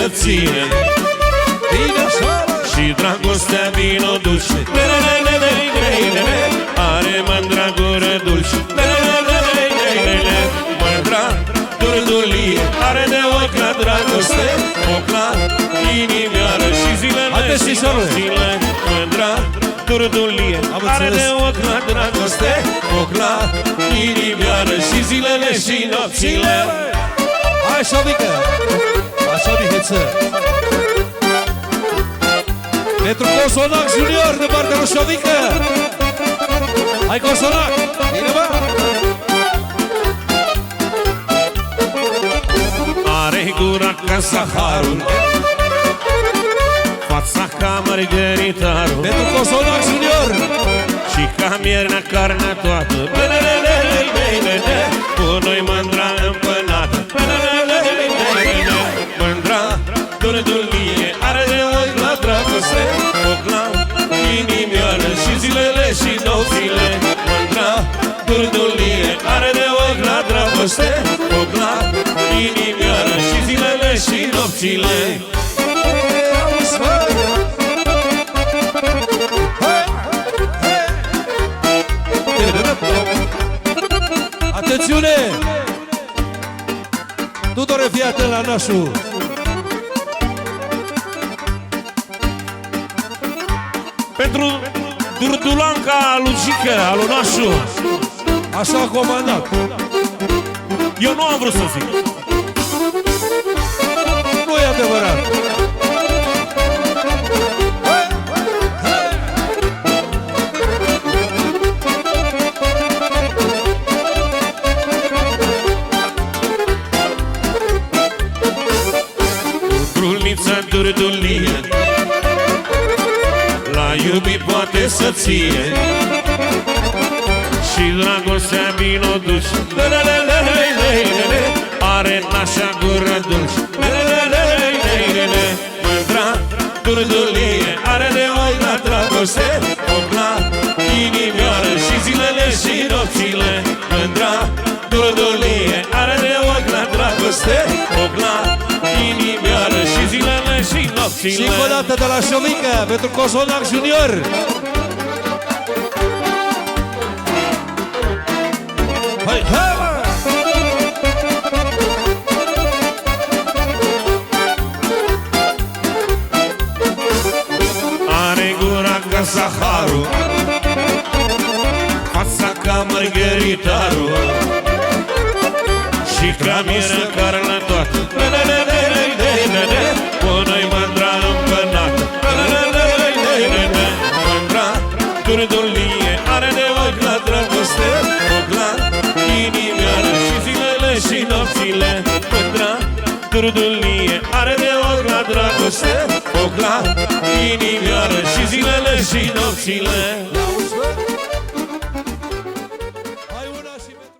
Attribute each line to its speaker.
Speaker 1: să ție. Și dragostea vino dulce, are mândra gură dulce. Mândra durdulie, are de ochi la dragoste, ochi la inimioară și zilele și nopțile. Mândra durdulie, are de ochi la dragoste, ochi la inimioară și zilele și nopțile.
Speaker 2: Hai, Șovică! Așa, Miheță! Pentru Cosonac Junior de partea lui Șovică! Hai, Cosonac! Bine, bă!
Speaker 1: Are gura ca saharul, fața ca mărgăritarul,
Speaker 2: pentru Cosonac Junior
Speaker 1: și ca mierna carnea toată. Cu noi mândra împănată. Mândra durdulie, are de ochi la dragoste, ochi la inimioară și zilele și nopțile. Mândra durdulie, are de ochi la dragoste, ochi la inimioară și zilele și nopțile.
Speaker 2: Atențiune! Tudore, fii atent la nașul!
Speaker 1: Pentru Durdulanca Lucică, alu nașu.
Speaker 2: Așa a comandat.
Speaker 1: Eu nu am vrut să zic.
Speaker 2: Nu e adevărat.
Speaker 1: Drulnița durdulie, la iubit poate să ție, și dragostea vino dulce. Are nașa gură dulce. Mândra durdulie, are de ochi la dragoste, ochi la inimioară și zilele și nopțile. Mândra durdulie, are de ochi la dragoste, ochi la inimioară și zilele și nopțile.
Speaker 2: Și încă o dată de la Șovică pentru Cosonac Junior. Hai, hai!
Speaker 1: Are gura ca saharul, fața ca mărgăritarul, și ca mieră carnea toată. Cu noi mândra împănată. Mândra durdulie, are de ochi la dragoste, ochi la inimioară și zilele și nopțile. Mândra durdulie, are de ochi la dragoste, ochi la inimioară și zilele și nopțile.